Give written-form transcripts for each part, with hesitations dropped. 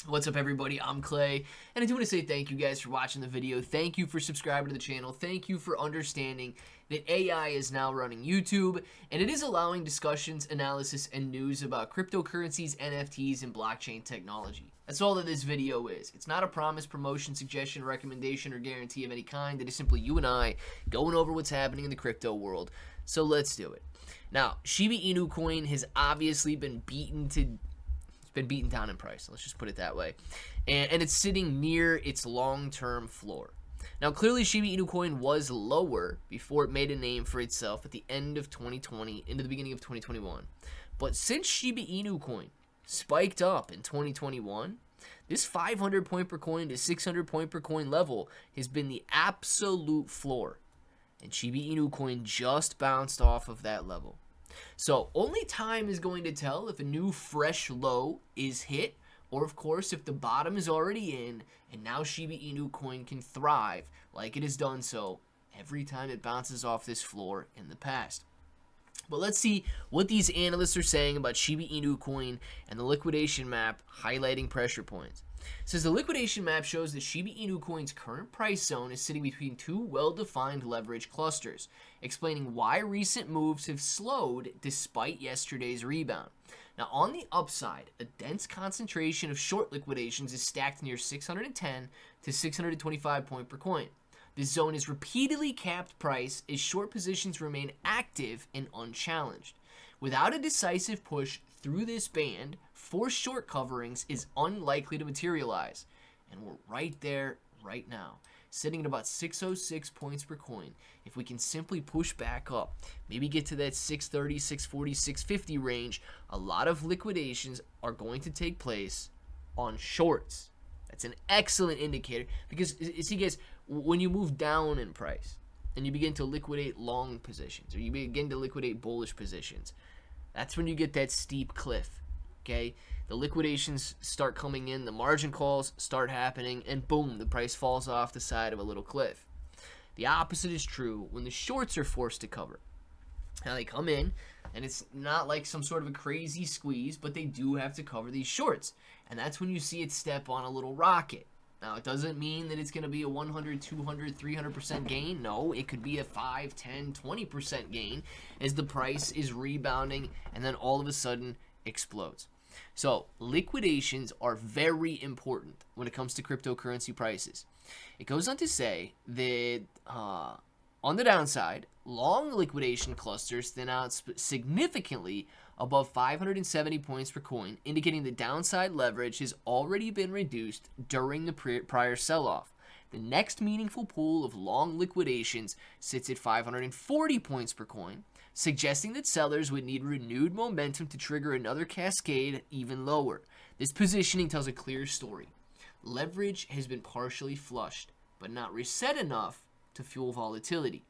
What's up, everybody? I'm Clay, and I do want to say thank you guys for watching the video. Thank you for subscribing to the channel. Thank you for understanding that AI is now running YouTube, and it is allowing discussions, analysis, and news about cryptocurrencies, NFTs, and blockchain technology. That's all that this video is. It's not a promise, promotion, suggestion, recommendation, or guarantee of any kind. It is simply you and I going over what's happening in the crypto world. So let's do it. Now, Shiba Inu coin has obviously been beaten down in price. Let's just put it that way. And it's sitting near its long-term floor. Now, clearly, Shiba Inu coin was lower before it made a name for itself at the end of 2020 into the beginning of 2021. But since Shiba Inu coin spiked up in 2021, this 500 point per coin to 600 point per coin level has been the absolute floor. And Shiba Inu coin just bounced off of that level. So only time is going to tell if a new fresh low is hit, or of course if the bottom is already in and now Shiba Inu coin can thrive like it has done so every time it bounces off this floor in the past. But let's see what these analysts are saying about Shiba Inu coin and the liquidation map highlighting pressure points. It says the liquidation map shows that Shiba Inu coin's current price zone is sitting between two well-defined leverage clusters, explaining why recent moves have slowed despite yesterday's rebound. Now, on the upside, a dense concentration of short liquidations is stacked near 610 to 625 point per coin. This zone is repeatedly capped price as short positions remain active and unchallenged. Without a decisive push through this band, forced short coverings is unlikely to materialize. And we're right there right now, sitting at about 606 points per coin. If we can simply push back up, maybe get to that 630, 640, 650 range, a lot of liquidations are going to take place on shorts. That's an excellent indicator because, see guys, when you move down in price and you begin to liquidate long positions or you begin to liquidate bullish positions, that's when you get that steep cliff, okay? The liquidations start coming in, the margin calls start happening, and boom, the price falls off the side of a little cliff. The opposite is true when the shorts are forced to cover. Now, they come in, and it's not like some sort of a crazy squeeze, but they do have to cover these shorts. And that's when you see it step on a little rocket. Now, it doesn't mean that it's going to be a 100, 200, 300% gain. No, it could be a 5, 10, 20% gain as the price is rebounding and then all of a sudden explodes. So, liquidations are very important when it comes to cryptocurrency prices. It goes on to say that on the downside, long liquidation clusters thin out significantly above 570 points per coin, indicating the downside leverage has already been reduced during the prior sell-off. The next meaningful pool of long liquidations sits at 540 points per coin, suggesting that sellers would need renewed momentum to trigger another cascade even lower. This positioning tells a clear story. Leverage has been partially flushed, but not reset enough to fuel volatility.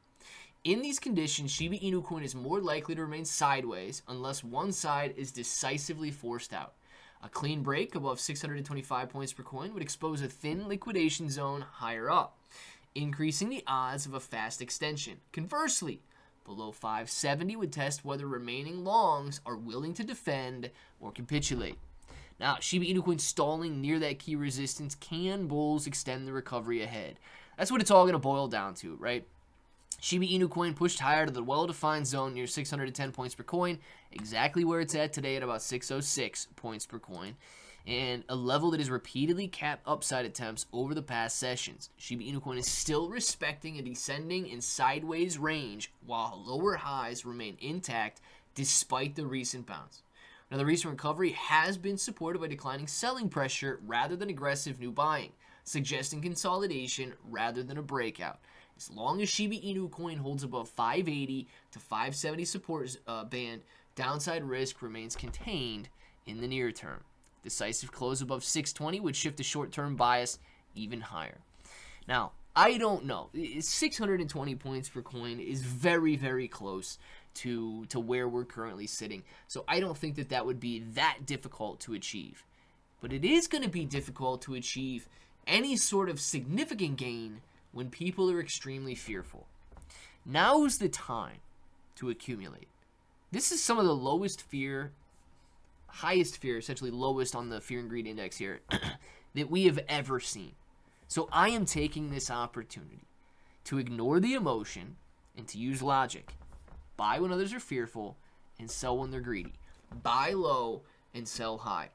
In these conditions, Shiba Inu coin is more likely to remain sideways unless one side is decisively forced out. A clean break above 625 points per coin would expose a thin liquidation zone higher up, increasing the odds of a fast extension. Conversely, below 570 would test whether remaining longs are willing to defend or capitulate. Now, Shiba Inu coin stalling near that key resistance. Can bulls extend the recovery ahead? That's what it's all going to boil down to, right? Shiba Inu coin pushed higher to the well-defined zone near 610 points per coin, exactly where it's at today at about 606 points per coin, and a level that has repeatedly capped upside attempts over the past sessions. Shiba Inu coin is still respecting a descending and sideways range while lower highs remain intact despite the recent bounce. Now, the recent recovery has been supported by declining selling pressure rather than aggressive new buying, suggesting consolidation rather than a breakout. As long as Shiba Inu coin holds above 580 to 570 support band, downside risk remains contained in the near term. Decisive close above 620 would shift the short-term bias even higher. Now, I don't know. 620 points per coin is very, very close to where we're currently sitting. So I don't think that would be that difficult to achieve. But it is going to be difficult to achieve any sort of significant gain when people are extremely fearful. Now's the time to accumulate. This is some of the lowest fear highest fear, essentially lowest on the fear and greed index here, that we have ever seen. So I am taking this opportunity to ignore the emotion and to use logic. Buy when others are fearful and sell when they're greedy. Buy low and sell high.